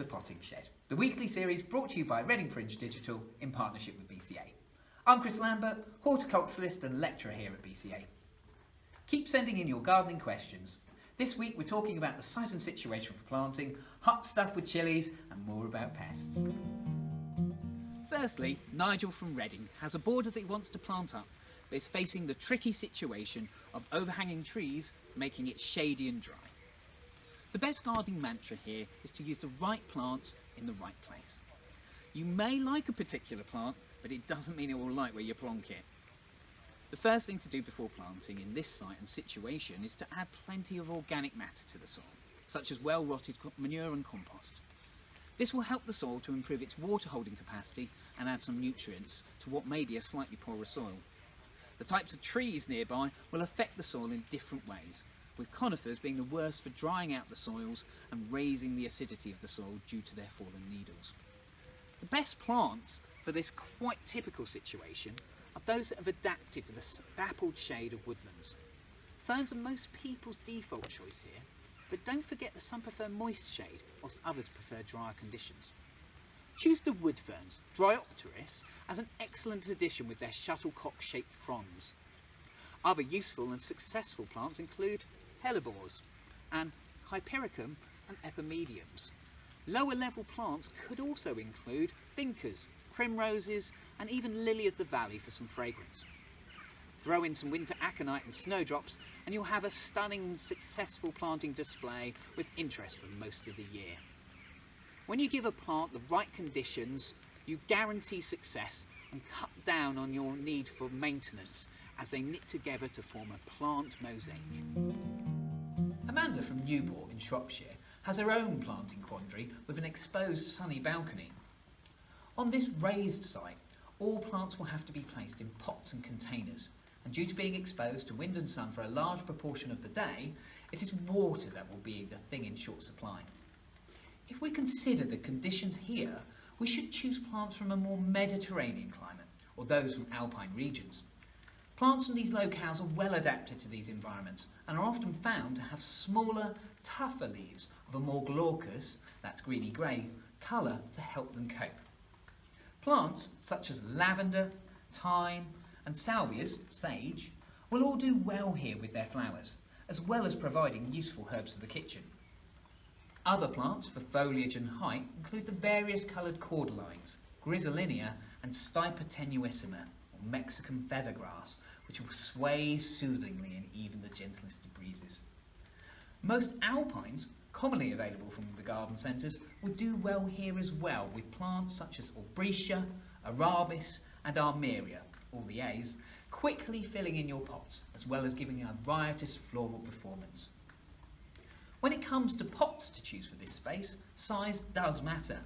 Potting Shed, the weekly series brought to you by Reading Fringe Digital in partnership with BCA. I'm Chris Lambert, horticulturalist and lecturer here at BCA. Keep sending in your gardening questions. This week we're talking about the site and situation for planting, hot stuff with chillies and more about pests. Firstly, Nigel from Reading has a border that he wants to plant up, but is facing the tricky situation of overhanging trees making it shady and dry. The best gardening mantra here is to use the right plants in the right place. You may like a particular plant, but it doesn't mean it will like where you plonk it. The first thing to do before planting in this site and situation is to add plenty of organic matter to the soil, such as well-rotted manure and compost. This will help the soil to improve its water holding capacity and add some nutrients to what may be a slightly poorer soil. The types of trees nearby will affect the soil in different ways, with conifers being the worst for drying out the soils and raising the acidity of the soil due to their fallen needles. The best plants for this quite typical situation are those that have adapted to the dappled shade of woodlands. Ferns are most people's default choice here, but don't forget that some prefer moist shade whilst others prefer drier conditions. Choose the wood ferns, Dryopteris, as an excellent addition with their shuttlecock-shaped fronds. Other useful and successful plants include hellebores and hypericum and epimediums. Lower level plants could also include vincas, primroses and even lily of the valley for some fragrance. Throw in some winter aconite and snowdrops and you'll have a stunning and successful planting display with interest for most of the year. When you give a plant the right conditions, you guarantee success and cut down on your need for maintenance as they knit together to form a plant mosaic. Amanda from Newport in Shropshire has her own planting quandary with an exposed sunny balcony. On this raised site, all plants will have to be placed in pots and containers, and due to being exposed to wind and sun for a large proportion of the day, it is water that will be the thing in short supply. If we consider the conditions here, we should choose plants from a more Mediterranean climate, or those from alpine regions. Plants from these locales are well adapted to these environments and are often found to have smaller, tougher leaves of a more glaucous, that's greeny-grey, colour to help them cope. Plants such as lavender, thyme and salvias, sage, will all do well here with their flowers, as well as providing useful herbs for the kitchen. Other plants for foliage and height include the various coloured cordylines, Griselinia and Stipa tenuissima, or Mexican feathergrass, which will sway soothingly in even the gentlest of breezes. Most alpines, commonly available from the garden centres, will do well here as well with plants such as Albrecia, Arabis and Armeria, all the A's, quickly filling in your pots, as well as giving a riotous floral performance. When it comes to pots to choose for this space, size does matter.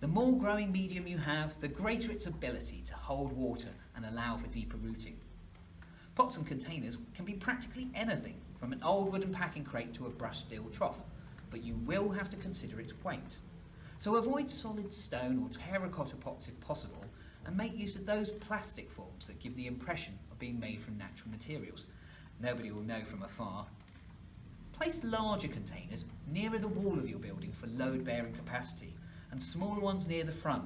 The more growing medium you have, the greater its ability to hold water and allow for deeper rooting. Pots and containers can be practically anything, from an old wooden packing crate to a brushed steel trough, but you will have to consider its weight. So avoid solid stone or terracotta pots if possible, and make use of those plastic forms that give the impression of being made from natural materials. Nobody will know from afar. Place larger containers nearer the wall of your building for load-bearing capacity, and smaller ones near the front.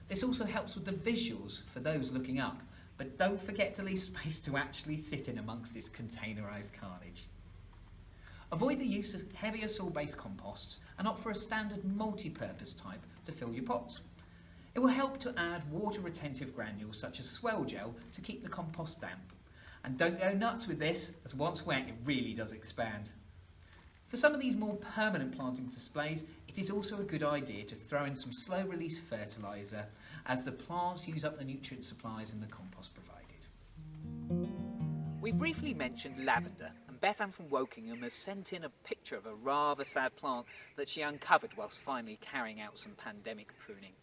This also helps with the visuals for those looking up, but don't forget to leave space to actually sit in amongst this containerised carnage. Avoid the use of heavier soil-based composts and opt for a standard multi-purpose type to fill your pots. It will help to add water-retentive granules such as swell gel to keep the compost damp. And don't go nuts with this, as once wet it really does expand. For some of these more permanent planting displays, it is also a good idea to throw in some slow-release fertiliser as the plants use up the nutrient supplies in the compost provided. We briefly mentioned lavender, and Bethan from Wokingham has sent in a picture of a rather sad plant that she uncovered whilst finally carrying out some pandemic pruning.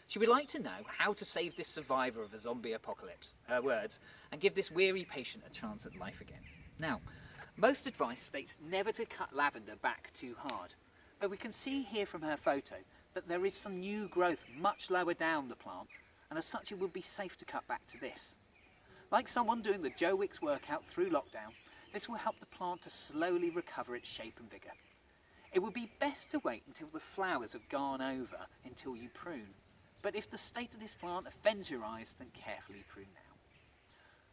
She would like to know how to save this survivor of a zombie apocalypse, her words, and give this weary patient a chance at life again. Now, most advice states never to cut lavender back too hard, but we can see here from her photo that there is some new growth much lower down the plant, and as such it would be safe to cut back to this. Like someone doing the Joe Wicks workout through lockdown, this will help the plant to slowly recover its shape and vigour. It would be best to wait until the flowers have gone over until you prune, but if the state of this plant offends your eyes, then carefully prune now.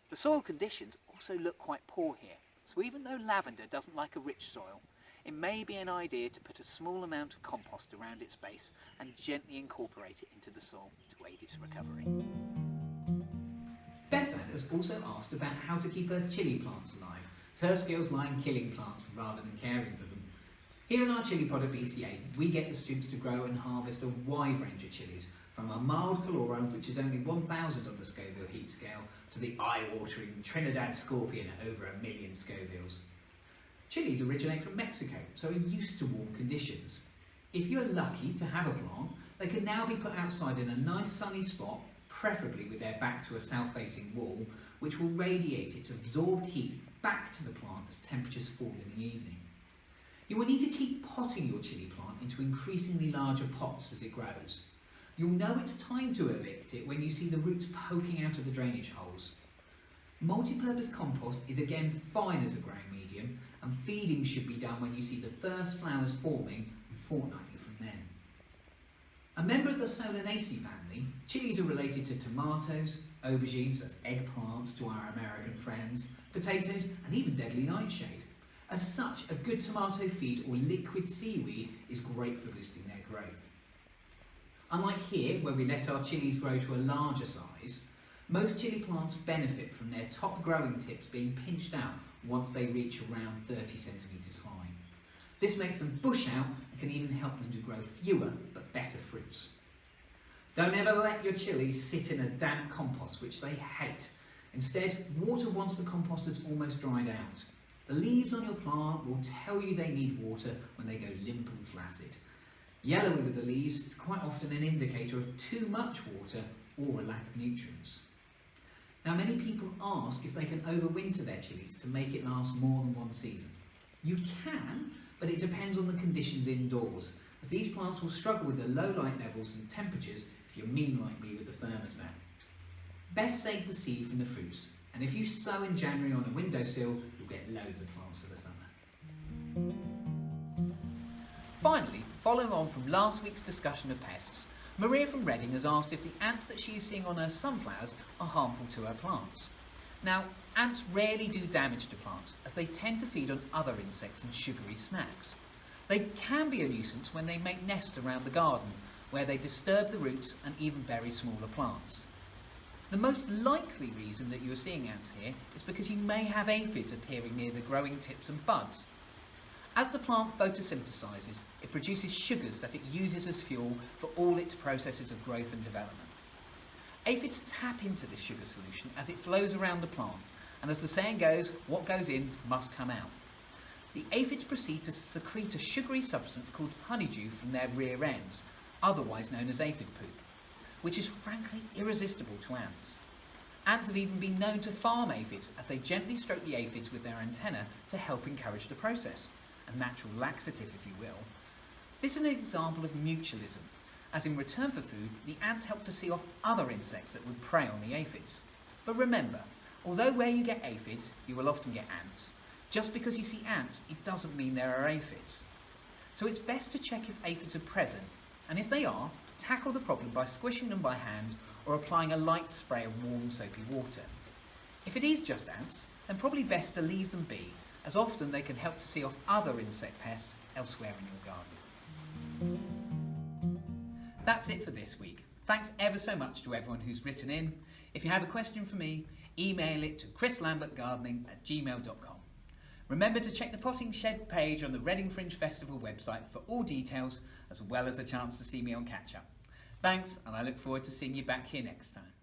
The soil conditions also look quite poor here, so even though lavender doesn't like a rich soil, it may be an idea to put a small amount of compost around its base and gently incorporate it into the soil to aid its recovery. Bethan has also asked about how to keep her chilli plants alive, so her skills lie in killing plants rather than caring for them. Here in our chilli pod at BCA, we get the students to grow and harvest a wide range of chillies, from our mild Caloro, which is only 1,000 on the Scoville heat scale, to the eye-watering Trinidad Scorpion at over 1 million Scovilles. Chillies originate from Mexico, so are used to warm conditions. If you're lucky to have a plant, they can now be put outside in a nice sunny spot, preferably with their back to a south-facing wall, which will radiate its absorbed heat back to the plant as temperatures fall in the evening. You will need to keep potting your chilli plant into increasingly larger pots as it grows. You'll know it's time to evict it when you see the roots poking out of the drainage holes. Multi-purpose compost is again fine as a growing medium, and feeding should be done when you see the first flowers forming and fortnightly from then. A member of the Solanaceae family, chillies are related to tomatoes, aubergines, that's eggplants to our American friends, potatoes and even deadly nightshade. As such, a good tomato feed or liquid seaweed is great for boosting their growth. Unlike here, where we let our chillies grow to a larger size, most chilli plants benefit from their top growing tips being pinched out once they reach around 30 centimetres high. This makes them bush out and can even help them to grow fewer but better fruits. Don't ever let your chillies sit in a damp compost, which they hate. Instead, water once the compost has almost dried out. The leaves on your plant will tell you they need water when they go limp and flaccid. Yellowing of the leaves is quite often an indicator of too much water or a lack of nutrients. Now, many people ask if they can overwinter their chillies to make it last more than one season. You can, but it depends on the conditions indoors, as these plants will struggle with the low light levels and temperatures if you're mean like me with the thermostat. Best save the seed from the fruits, and if you sow in January on a windowsill, you'll get loads of plants for the summer. Finally, following on from last week's discussion of pests, Maria from Reading has asked if the ants that she is seeing on her sunflowers are harmful to her plants. Now, ants rarely do damage to plants, as they tend to feed on other insects and sugary snacks. They can be a nuisance when they make nests around the garden, where they disturb the roots and even bury smaller plants. The most likely reason that you are seeing ants here is because you may have aphids appearing near the growing tips and buds. As the plant photosynthesizes, it produces sugars that it uses as fuel for all its processes of growth and development. Aphids tap into this sugar solution as it flows around the plant, and as the saying goes, what goes in must come out. The aphids proceed to secrete a sugary substance called honeydew from their rear ends, otherwise known as aphid poop, which is frankly irresistible to ants. Ants have even been known to farm aphids as they gently stroke the aphids with their antennae to help encourage the process. A natural laxative, if you will. This is an example of mutualism, as in return for food, the ants help to see off other insects that would prey on the aphids. But remember, although where you get aphids, you will often get ants, just because you see ants, it doesn't mean there are aphids. So it's best to check if aphids are present, and if they are, tackle the problem by squishing them by hand or applying a light spray of warm soapy water. If it is just ants, then probably best to leave them be, as often they can help to see off other insect pests elsewhere in your garden. That's it for this week. Thanks ever so much to everyone who's written in. If you have a question for me, email it to chrislambertgardening@gmail.com. Remember to check the Potting Shed page on the Reading Fringe Festival website for all details, as well as a chance to see me on Catch Up. Thanks, and I look forward to seeing you back here next time.